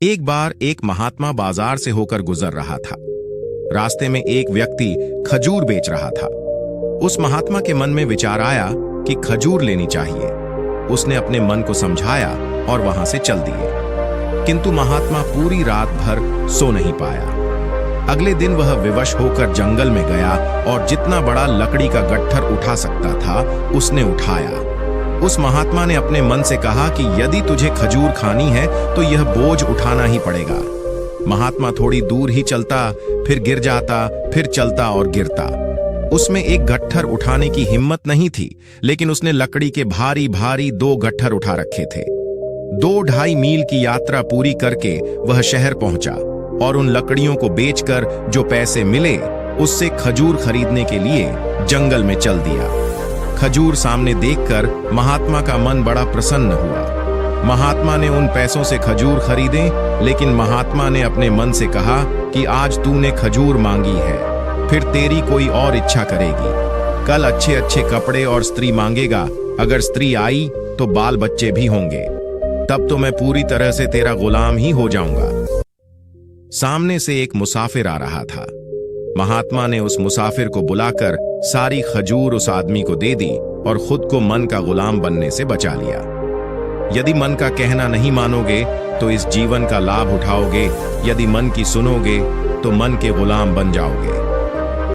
एक बार एक महात्मा बाजार से होकर गुजर रहा था। रास्ते में एक व्यक्ति खजूर बेच रहा था। उस महात्मा के मन में विचार आया कि खजूर लेनी चाहिए। उसने अपने मन को समझाया और वहां से चल दिए। किंतु महात्मा पूरी रात भर सो नहीं पाया। अगले दिन वह विवश होकर जंगल में गया और जितना बड़ा लकड़ी का गट्ठर उठा सकता था उसने उठाया। उस महात्मा ने अपने मन से कहा कि यदि तुझे खजूर खानी है तो यह बोझ उठाना ही पड़ेगा। महात्मा थोड़ी दूर ही चलता, फिर गिर जाता, फिर चलता और गिरता। उसमें एक गट्ठर उठाने की हिम्मत नहीं थी, लेकिन उसने लकड़ी के भारी भारी 2 गट्ठर उठा रखे थे। 2-2.5 मील की यात्रा पूरी करके वह शहर पहुंचा और उन लकड़ियों को बेचकर जो पैसे मिले उससे खजूर खरीदने के लिए जंगल में चल दिया। खजूर सामने देखकर महात्मा का मन बड़ा प्रसन्न हुआ। महात्मा ने उन पैसों से खजूर खरीदे, लेकिन महात्मा ने अपने मन से कहा कि आज तूने खजूर मांगी है, फिर तेरी कोई और इच्छा करेगी। कल अच्छे अच्छे कपड़े और स्त्री मांगेगा। अगर स्त्री आई तो बाल बच्चे भी होंगे, तब तो मैं पूरी तरह से तेरा गुलाम ही हो जाऊंगा। सामने से एक मुसाफिर आ रहा था। महात्मा ने उस मुसाफिर को बुलाकर सारी खजूर उस आदमी को दे दी और खुद को मन का गुलाम बनने से बचा लिया। यदि मन का कहना नहीं मानोगे तो इस जीवन का लाभ उठाओगे, यदि मन की सुनोगे तो मन के गुलाम बन जाओगे।